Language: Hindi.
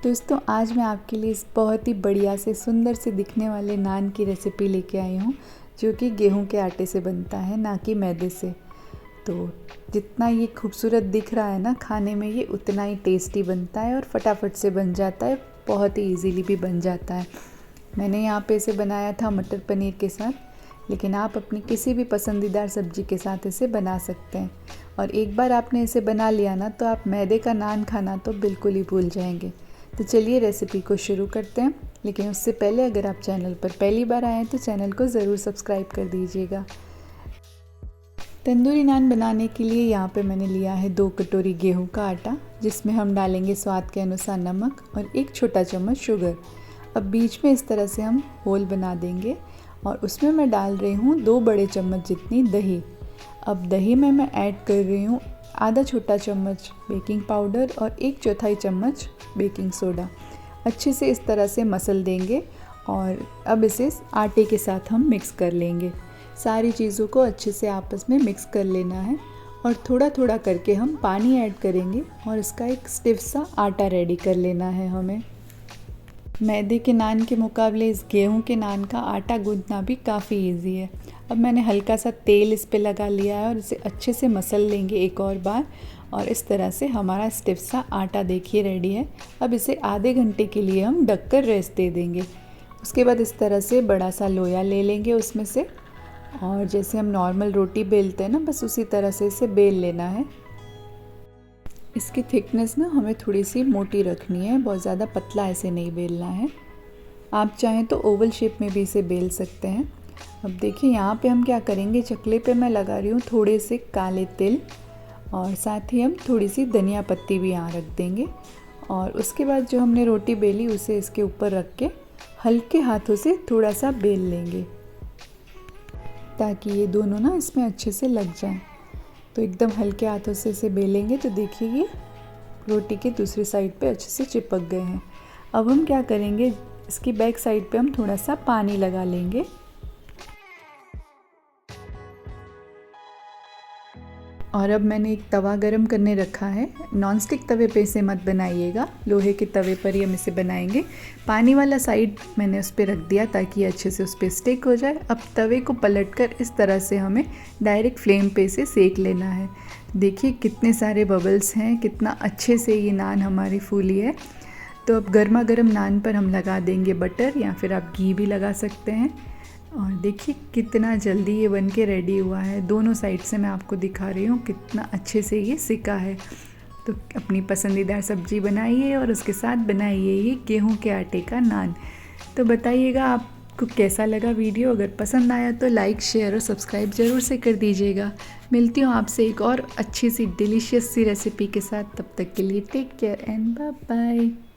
दोस्तों आज मैं आपके लिए इस बहुत ही बढ़िया से सुंदर से दिखने वाले नान की रेसिपी लेके आई हूँ, जो कि गेहूं के आटे से बनता है, ना कि मैदे से। तो जितना ये खूबसूरत दिख रहा है ना खाने में, ये उतना ही टेस्टी बनता है और फटाफट से बन जाता है, बहुत ही इजीली भी बन जाता है। मैंने यहाँ पे इसे बनाया था मटर पनीर के साथ, लेकिन आप अपनी किसी भी पसंदीदा सब्जी के साथ इसे बना सकते हैं। और एक बार आपने इसे बना लिया ना, तो आप मैदे का नान खाना तो बिल्कुल ही भूल जाएंगे। तो चलिए रेसिपी को शुरू करते हैं, लेकिन उससे पहले अगर आप चैनल पर पहली बार आए हैं तो चैनल को ज़रूर सब्सक्राइब कर दीजिएगा। तंदूरी नान बनाने के लिए यहाँ पे मैंने लिया है 2 कटोरी गेहूं का आटा, जिसमें हम डालेंगे स्वाद के अनुसार नमक और 1 छोटा चम्मच शुगर। अब बीच में इस तरह से हम होल बना देंगे और उसमें मैं डाल रही हूँ 2 बड़े चम्मच जितनी दही। अब दही में मैं ऐड कर रही हूँ आधा छोटा चम्मच बेकिंग पाउडर और 1/4 चम्मच बेकिंग सोडा। अच्छे से इस तरह से मसल देंगे और अब इसे आटे के साथ हम मिक्स कर लेंगे। सारी चीज़ों को अच्छे से आपस में मिक्स कर लेना है और थोड़ा थोड़ा करके हम पानी ऐड करेंगे और इसका एक स्टिफ सा आटा रेडी कर लेना है हमें। मैदे के नान के मुकाबले इस गेहूं के नान का आटा गूंथना भी काफ़ी इजी है। अब मैंने हल्का सा तेल इस पे लगा लिया है और इसे अच्छे से मसल लेंगे एक और बार, और इस तरह से हमारा स्टिफ सा आटा देखिए रेडी है। अब इसे आधे घंटे के लिए हम ढककर रेस्ट दे देंगे। उसके बाद इस तरह से बड़ा सा लोया ले लेंगे उसमें से, और जैसे हम नॉर्मल रोटी बेलते हैं ना, बस उसी तरह से इसे बेल लेना है। इसकी थिकनेस ना हमें थोड़ी सी मोटी रखनी है, बहुत ज़्यादा पतला ऐसे नहीं बेलना है। आप चाहें तो ओवल शेप में भी इसे बेल सकते हैं। अब देखिए यहाँ पे हम क्या करेंगे, चकले पे मैं लगा रही हूँ थोड़े से काले तिल, और साथ ही हम थोड़ी सी धनिया पत्ती भी यहाँ रख देंगे। और उसके बाद जो हमने रोटी बेली उसे इसके ऊपर रख के हल्के हाथों से थोड़ा सा बेल लेंगे, ताकि ये दोनों ना इसमें अच्छे से लग जाएं। तो एकदम हल्के हाथों से इसे बेलेंगे तो देखिए ये रोटी के दूसरी साइड पे अच्छे से चिपक गए हैं। अब हम क्या करेंगे, इसकी बैक साइड पे हम थोड़ा सा पानी लगा लेंगे और अब मैंने एक तवा गरम करने रखा है। नॉनस्टिक तवे पे इसे मत बनाइएगा, लोहे के तवे पर ही हम इसे बनाएंगे। पानी वाला साइड मैंने उस पर रख दिया ताकि ये अच्छे से उस पर स्टिक हो जाए। अब तवे को पलटकर इस तरह से हमें डायरेक्ट फ्लेम पे इसे सेक लेना है। देखिए कितने सारे बबल्स हैं, कितना अच्छे से ये नान हमारी फूली है। तो अब गर्मा गर्म नान पर हम लगा देंगे बटर, या फिर आप घी भी लगा सकते हैं। और देखिए कितना जल्दी ये बन के रेडी हुआ है। दोनों साइड से मैं आपको दिखा रही हूँ कितना अच्छे से ये सिका है। तो अपनी पसंदीदा सब्जी बनाइए और उसके साथ बनाइए ये गेहूं के आटे का नान। तो बताइएगा आपको कैसा लगा वीडियो। अगर पसंद आया तो लाइक, शेयर और सब्सक्राइब ज़रूर से कर दीजिएगा। मिलती हूँ आपसे एक और अच्छी सी डिलीशियस सी रेसिपी के साथ। तब तक के लिए take care and bye bye.